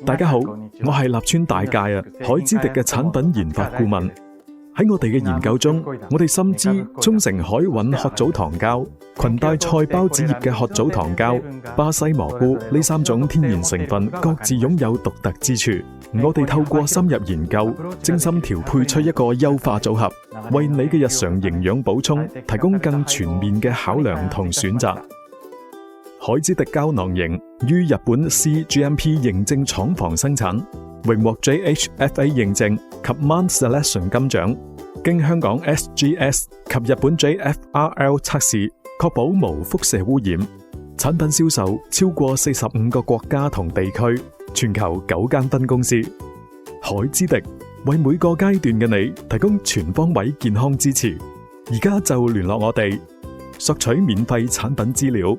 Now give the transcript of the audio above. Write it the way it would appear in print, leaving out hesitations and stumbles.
大家好，我係立川大介海之迪嘅產品研發顧問。喺我哋嘅研究中，我哋深知沖繩海韻褐藻糖膠、裙帶菜孢子葉嘅褐藻糖膠、巴西蘑菇呢三種天然成分各自擁有獨特之處。我哋透過深入研究，精心調配出一個優化組合，為你嘅日常營養補充提供更全面嘅考量同選擇。海之迪膠囊型於日本 CGMP 認證廠房生產，榮獲 JHFA 認證及 Mount Selection 金獎，經香港 SGS 及日本 JFRL 測試，確保無輻射污染。產品銷售超過45個國家同地區，全球9間分公司。海之迪為每個階段嘅你提供全方位健康支持。而家就聯絡我哋，索取免費產品資料。